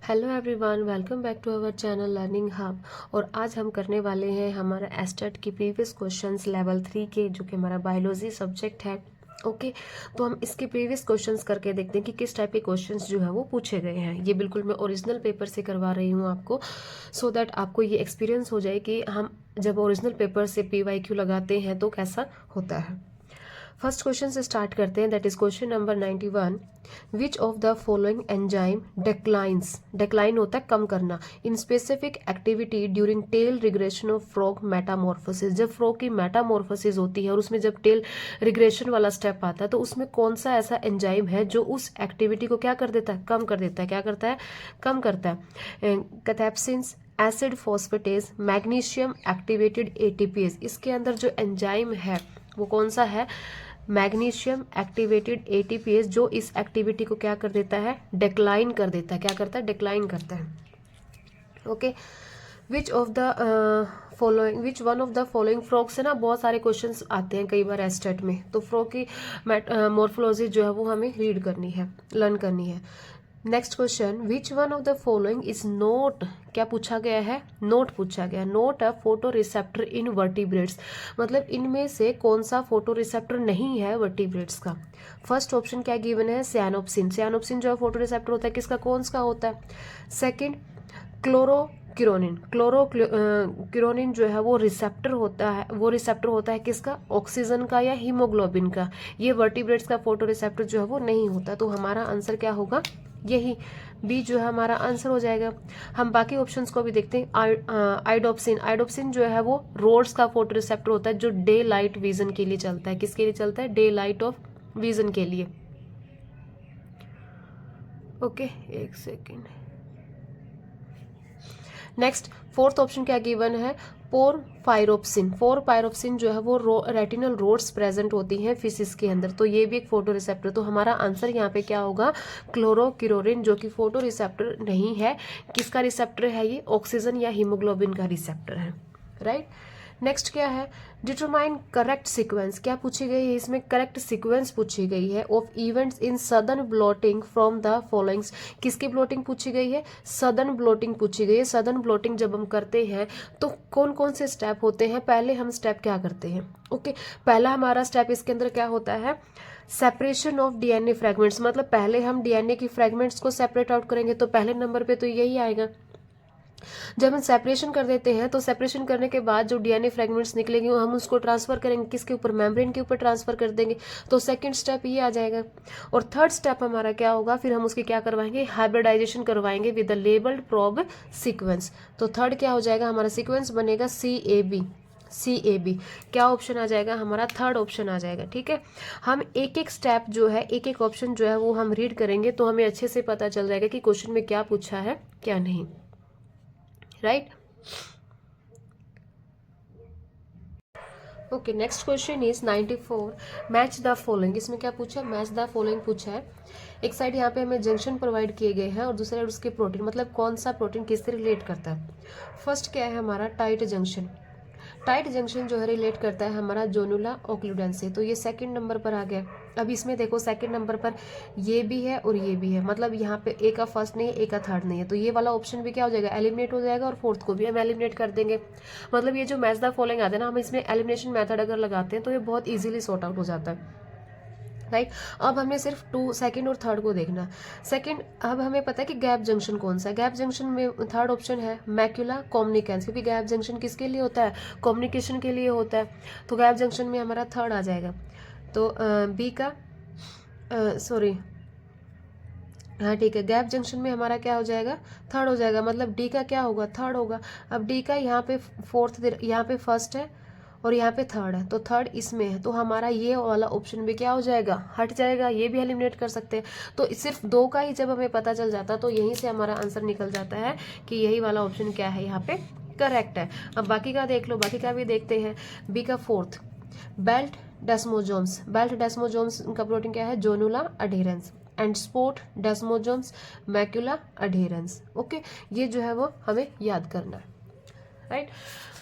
Hello everyone, welcome back to our channel learning hub. और आज हम करने वाले हैं हमारा एस्टेट की प्रीवियस क्वेश्चंस लेवल 3 के, जो कि हमारा बायोलॉजी सब्जेक्ट है। ओके, तो हम इसके प्रीवियस क्वेश्चंस करके देखते हैं कि किस टाइप के क्वेश्चंस जो है वो पूछे गए हैं। ये बिल्कुल मैं ओरिजिनल पेपर से करवा रही हूँ आपको, सो दैट आपको ये एक्सपीरियंस हो जाए कि हम जब ओरिजिनल पेपर से PYQ लगाते हैं तो कैसा होता है। फर्स्ट क्वेश्चन से स्टार्ट करते हैं, that is question number 91। Which of the following enzyme decline होता है कम करना, in specific activity during tail regression of frog metamorphosis. जब फ्रॉग की मेटामॉर्फोसिस होती है और उसमें जब टेल रिग्रेशन वाला स्टेप आता है तो उसमें कौन सा ऐसा एंजाइम है जो उस एक्टिविटी को क्या कर देता है, कम कर देता है। क्या करता है, कम करता है। Cathepsins, acid phosphatase, magnesium activated ATPase। इसके अंदर जो एंजाइम है वो कौन सा है, मैग्नीशियम एक्टिवेटेड ATPase, जो इस एक्टिविटी को क्या कर देता है, डिक्लाइन कर देता है। क्या करता है, डिक्लाइन करता है। Okay, which one of the following, frog से ना बहुत सारे क्वेश्चंस आते हैं कई बार एस्टेट में, तो फ्रॉग की मॉर्फोलॉजी जो है वो हमें रीड करनी है, लर्न करनी है। Next question, which one of the following is note, क्या पूछा गया है, नोट पूछा गया, note a photo receptor in vertebrates. मतलब इनमें से कौन सा फोटो रिसेप्टर नहीं है वर्टिब्रेट्स का। फर्स्ट ऑप्शन क्या गिवन है, सियानोप्सिन। सियानोप्सिन जो है फोटो रिसेप्टर होता है किसका, कौन सा होता है। सेकंड, क्लोरोक्यूरोनिन जो है वो रिसेप्टर होता है, वो रिसेप्टर होता है किसका, ऑक्सीजन का या हीमोग्लोबिन का। ये वर्टिब्रेट्स का फोटो रिसेप्टर जो है वो नहीं होता, तो हमारा आंसर क्या होगा, यही बी जो है हमारा आंसर हो जाएगा। हम बाकी ऑप्शंस को भी देखते हैं। आइडोप्सिन जो है वो रोड्स का फोटो रिसेप्टर होता है, जो डे लाइट विजन के लिए चलता है। किसके लिए चलता है, डे लाइट ऑफ विजन के लिए। ओके, एक सेकेंड। नेक्स्ट, फोर्थ ऑप्शन क्या गिवन है, पोरपायरोप्सिन जो है वो रेटिनल रोड्स प्रेजेंट होती हैं फिशिस के अंदर, तो ये भी एक फोटो रिसेप्टर। तो हमारा आंसर यहाँ पे क्या होगा, क्लोरोक्यूरोनिन, जो कि फोटो रिसेप्टर नहीं है। किसका रिसेप्टर है ये, ऑक्सीजन या हीमोग्लोबिन का रिसेप्टर है, राइट। नेक्स्ट क्या है, डिटरमाइन करेक्ट सीक्वेंस। क्या पूछी गई है इसमें, करेक्ट सीक्वेंस पूछी गई है of events in southern blotting from the followings. किसकी ब्लॉटिंग पूछी गई है, सदर्न ब्लॉटिंग पूछी गई है। सदर्न ब्लॉटिंग जब हम करते हैं तो कौन कौन से स्टेप होते हैं, पहले हम स्टेप क्या करते हैं। ओके, पहला हमारा स्टेप इसके अंदर क्या होता है, सेपरेशन ऑफ DNA फ्रेगमेंट्स। मतलब पहले हम DNA की फ्रेगमेंट्स को सेपरेट आउट करेंगे, तो पहले नंबर पे तो यही आएगा। जब हम सेपरेशन कर देते हैं तो सेपरेशन करने के बाद जो DNA फ्रेगमेंट्स निकलेंगे हम उसको ट्रांसफर करेंगे किसके ऊपर, मेम्ब्रेन के ऊपर ट्रांसफर कर देंगे, तो सेकंड स्टेप ये आ जाएगा। और थर्ड स्टेप हमारा क्या होगा, फिर हम उसकी क्या करवाएंगे, हाइब्रिडाइजेशन करवाएंगे with the labelled probe sequence. तो थर्ड क्या हो जाएगा, हमारा सीक्वेंस बनेगा CAB। क्या ऑप्शन आ जाएगा हमारा, थर्ड ऑप्शन आ जाएगा। ठीक है, हम एक एक स्टेप जो है, एक एक ऑप्शन जो है वो हम रीड करेंगे तो हमें अच्छे से पता चल जाएगा कि क्वेश्चन में क्या पूछा है क्या नहीं, right. Okay, next question is 94, match the following. इसमें क्या पूछा, मैच द फॉलोइंग पूछा है। एक साइड यहाँ पे हमें जंक्शन प्रोवाइड किए गए हैं और दूसरी साइड उसके प्रोटीन, मतलब कौन सा प्रोटीन किससे रिलेट करता है। फर्स्ट क्या है हमारा, टाइट जंक्शन। टाइट जंक्शन जो है रिलेट करता है हमारा जोनुला ओक्लूडेंस से, तो ये सेकंड नंबर पर आ गया। अब इसमें देखो सेकंड नंबर पर ये भी है और ये भी है, मतलब यहाँ पे ए का फर्स्ट नहीं है, ए का थर्ड नहीं है, तो ये वाला ऑप्शन भी क्या हो जाएगा, एलिमिनेट हो जाएगा, और फोर्थ को भी हम एलिमिनेट कर देंगे। मतलब ये जो मैच द फॉलोइंग आते हैं ना, हम इसमें एलिमिनेशन मेथड अगर लगाते हैं तो ये बहुत ईजिली सॉर्ट आउट हो जाता है, राइट। अब हमें सिर्फ सेकंड और थर्ड को देखना। सेकंड, अब हमें पता है कि गैप जंक्शन कौन सा है। गैप जंक्शन में थर्ड ऑप्शन है मैक्यूला कॉम्युनिकेंस, क्योंकि गैप जंक्शन किसके लिए होता है, कम्युनिकेशन के लिए होता है, तो गैप जंक्शन में हमारा थर्ड आ जाएगा। तो बी का, सॉरी, हाँ ठीक है, गैप जंक्शन में हमारा क्या हो जाएगा, थर्ड हो जाएगा, मतलब डी का क्या होगा, थर्ड होगा। अब डी का यहाँ पे फोर्थ, यहाँ पे फर्स्ट है और यहाँ पे थर्ड है, तो थर्ड इसमें है, तो हमारा ये वाला ऑप्शन भी क्या हो जाएगा, हट जाएगा, ये भी एलिमिनेट कर सकते हैं। तो सिर्फ दो का ही जब हमें पता चल जाता तो यहीं से हमारा आंसर निकल जाता है कि यही वाला ऑप्शन क्या है यहाँ पे करेक्ट है। अब बाकी का देख लो, बाकी का भी देखते हैं। बी का फोर्थ, बेल्ट डेस्मोजोम्स। बेल्ट डेस्मोजोम्स का प्रोटीन क्या है, जोनुला adherence, and sport डेस्मोजोम्स macula adherence. Okay, ये जो है वो हमें याद करना है, राइट।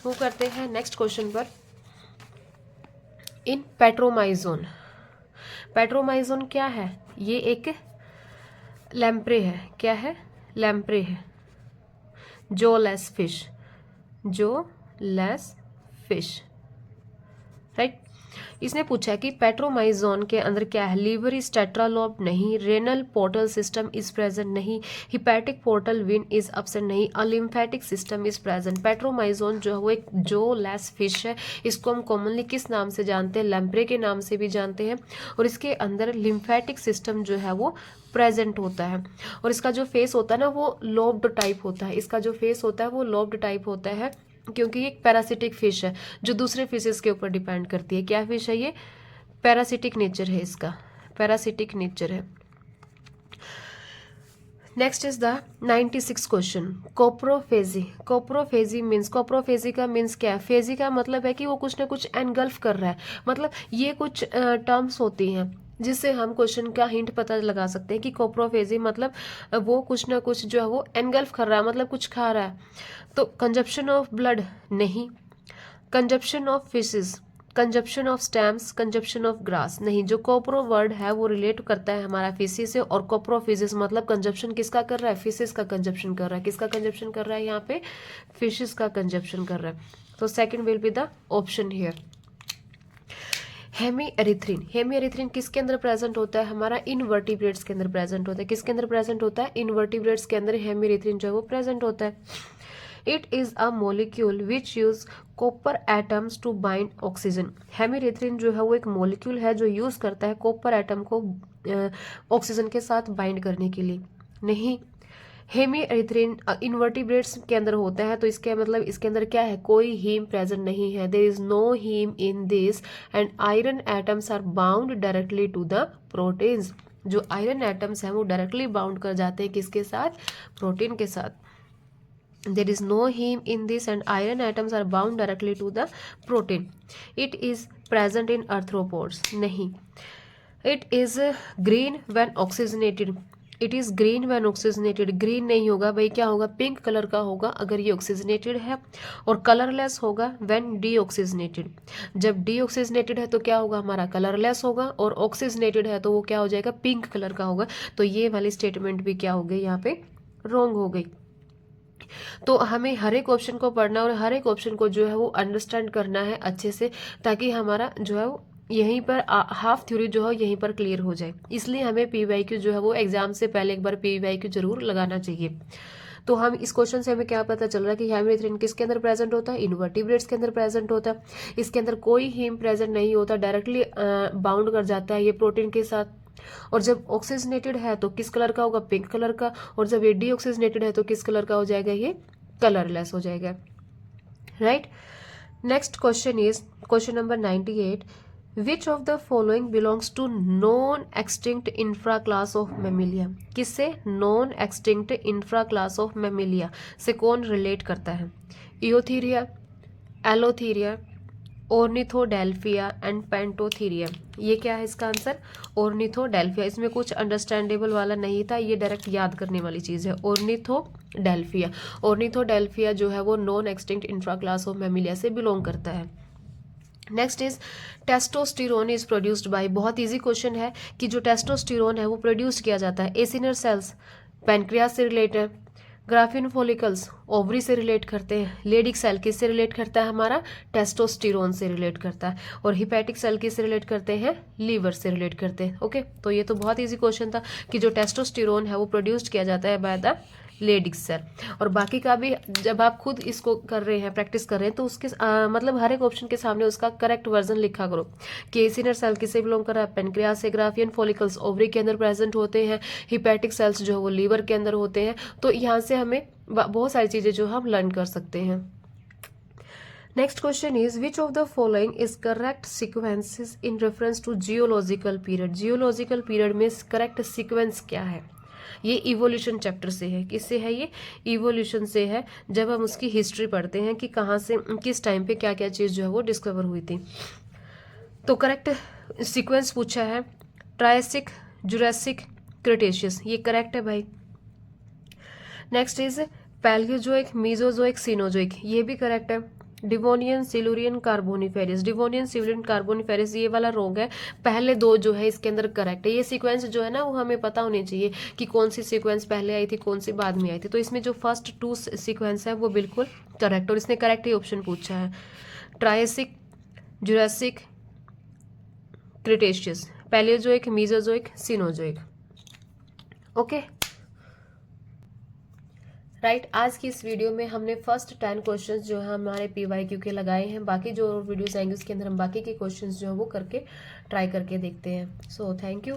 वो करते हैं नेक्स्ट क्वेश्चन पर। इन पेट्रोमाइजोन, पेट्रोमाइजोन क्या है, ये एक लैम्प्रे है, क्या है, लैम्प्रे है, जो लेस फिश, जो लेस फिश, राइट। इसने पूछा कि पेट्रोमाइजोन के अंदर क्या है, लीवर इज टेट्रालोब नहीं, renal portal system is present नहीं, hepatic portal vein is absent नहीं, lymphatic system is present. Petromyzon जो है वो एक जो लेस फिश है, इसको हम कॉमनली किस नाम से जानते हैं, लैम्प्रे के नाम से भी जानते हैं, और इसके अंदर लिम्फेटिक सिस्टम जो है वो प्रेजेंट होता है, और इसका जो फेस होता है ना वो लोब्ड टाइप होता है, इसका जो फेस होता है वो लोब्ड टाइप होता है, क्योंकि ये एक पैरासिटिक फिश है जो दूसरे फिशेस के ऊपर डिपेंड करती है। क्या फिश है ये, पैरासिटिक नेचर है इसका, पैरासिटिक नेचर है। Next is the 96 question, coprophagy. Coprophagy means, coprophagy का मीन्स क्या है, फेजी का मतलब है कि वो कुछ ना कुछ एनगल्फ कर रहा है, मतलब ये कुछ टर्म्स होती हैं जिससे हम क्वेश्चन का हिंट पता लगा सकते हैं कि कोप्रोफेजी मतलब वो कुछ ना कुछ जो है वो एनगल्फ कर रहा है, मतलब कुछ खा रहा है। तो कंजप्शन ऑफ ब्लड नहीं, consumption of fishes, consumption of stamps, consumption of grass नहीं। जो कोप्रो वर्ड है वो रिलेट करता है हमारा फिशेस से, और कोप्रोफिशिस मतलब कंजप्शन किसका कर रहा है, फिशेस का कंजप्शन कर रहा है। किसका कंजप्शन कर रहा है यहाँ पे, फिशेस का कंजप्शन कर रहा है। तो second will be the option here. Hemerythrin, hemerythrin किसके अंदर प्रेजेंट होता है, हमारा इनवर्टिब्रेट्स के अंदर प्रेजेंट होता है। किसके अंदर प्रेजेंट होता है, इनवर्टिब्रेट्स के अंदर हेमी एरिथ्रिन जो है वो प्रेजेंट होता है। It is a molecule which use copper atoms to bind oxygen. Hemerythrin जो है वो एक मोलिक्यूल है जो यूज करता है कॉपर एटम को ऑक्सीजन के साथ बाइंड करने के लिए। नहीं, हेमीरेथ्रिन इनवर्टिब्रेट्स के अंदर होता है, तो इसके मतलब इसके अंदर क्या है, कोई हीम प्रेजेंट नहीं है, there is no heme in this, and iron atoms are bound directly to the proteins. जो आयरन एटम्स हैं वो डायरेक्टली बाउंड कर जाते हैं किसके साथ, प्रोटीन के साथ। There is no heme in this and iron atoms are bound directly to the protein. It is present in arthropods. नहीं. It is green when oxygenated. It is green when oxygenated. Green नहीं होगा भाई, क्या होगा, pink colour का होगा अगर ये ऑक्सीजनेटेड है, और कलरलेस होगा when deoxygenated. जब deoxygenated है तो क्या होगा, हमारा कलरलेस होगा, और ऑक्सीजनेटेड है तो वो क्या हो जाएगा, पिंक कलर का होगा। तो ये वाली स्टेटमेंट भी क्या हो गई यहाँ पे, रॉन्ग हो गई। तो हमें हर एक ऑप्शन को पढ़ना और हर एक ऑप्शन को जो है वो अंडरस्टैंड करना है अच्छे से, ताकि हमारा जो है वो यहीं पर हाफ थ्योरी जो है यहीं पर क्लियर हो जाए। इसलिए हमें पीवाईक्यू जो है वो एग्जाम से पहले एक बार पीवाईक्यू जरूर लगाना चाहिए। तो हम इस क्वेश्चन से हमें क्या पता चल रहा है कि हेमीरेथ्रिन किसके अंदर प्रेजेंट होता है, इनवर्टिब्रेट्स के अंदर प्रेजेंट होता है। इसके अंदर कोई हीम प्रेजेंट नहीं होता, डायरेक्टली बाउंड कर जाता है ये प्रोटीन के साथ। और जब ऑक्सीजनेटेड है तो किस कलर का होगा, पिंक कलर का, और जब ये डीऑक्सीजनेटेड है तो किस कलर का हो जाएगा, ये कलरलेस हो जाएगा, right. Next question is question number 98, which of the following belongs to non extinct infra class of mammalia. किससे, non extinct infra class of mammalia से कौन रिलेट करता है, इओथीरिया, एलोथीरिया, ऑर्निथोडेल्फिया एंड पेंटोथीरिया। ये क्या है इसका आंसर, ऑर्निथोडेल्फिया। इसमें कुछ अंडरस्टैंडेबल वाला नहीं था, ये डायरेक्ट याद करने वाली चीज़ है, ऑर्निथोडेल्फिया। ऑर्निथोडेल्फिया जो है वो non extinct infra class of mammalia से बिलोंग करता है। Next is testosterone is produced by. बहुत इजी क्वेश्चन है कि जो टेस्टोस्टेरोन है वो प्रोड्यूस किया जाता है एसिनर सेल्स, पैनक्रियास से रिलेटेड, ग्राफिन फॉलिकल्स ओवरी से रिलेट करते हैं, लेडिक सेल किससे रिलेट करता है, हमारा टेस्टोस्टेरोन से रिलेट करता है, और हिपैटिक सेल किससे रिलेट करते हैं, लीवर से रिलेट करते हैं। ओके, तो ये तो बहुत इजी क्वेश्चन था कि जो टेस्टोस्टेरोन है वो प्रोड्यूस्ड किया जाता है बाय द लेडिक सेल। और बाकी का भी जब आप खुद इसको कर रहे हैं, प्रैक्टिस कर रहे हैं, तो उसके मतलब हर एक ऑप्शन के सामने उसका करेक्ट वर्जन लिखा करो कि एसिनर सेल किससे बिलोंग कर रहा है, पेनक्रियास से, ग्राफियन फॉलिकल्स ओवरी के अंदर प्रेजेंट होते हैं, हिपैटिक सेल्स जो है वो लीवर के अंदर होते हैं। तो यहाँ से हमें बहुत सारी चीज़ें जो हम लर्न कर सकते हैं। Next question is which of the following is correct sequences in reference to geological period. Geological period में करेक्ट सीक्वेंस क्या है, ये इवोल्यूशन चैप्टर से है। किससे है ये, इवोल्यूशन से है, जब हम उसकी हिस्ट्री पढ़ते हैं कि कहाँ से किस टाइम पे क्या क्या चीज़ जो है वो डिस्कवर हुई थी। तो करेक्ट सीक्वेंस पूछा है ट्रायसिक, जुरासिक, क्रिटेशियस, ये करेक्ट है भाई। Next is Palaeozoic, Mesozoic, Cenozoic, ये भी करेक्ट है। Devonian, Silurian, Carboniferous. Devonian, Silurian, Carboniferous ये वाला रोग है। पहले दो जो है इसके अंदर करेक्ट है। ये सीक्वेंस जो है ना वो हमें पता होनी चाहिए कि कौन सी सीक्वेंस पहले आई थी, कौन सी बाद में आई थी। तो इसमें जो फर्स्ट टू सीक्वेंस है वो बिल्कुल करेक्ट, और इसने करेक्ट ही ऑप्शन पूछा है। Triassic, Jurassic, Cretaceous, Palaeozoic, Mesozoic, Cenozoic. Okay right आज की इस वीडियो में हमने फर्स्ट 10 क्वेश्चंस जो है हमारे PYQ के लगाए हैं। बाकी जो वीडियोस आएंगे उसके अंदर हम बाकी के क्वेश्चंस जो है वो करके ट्राई करके देखते हैं। So thank you.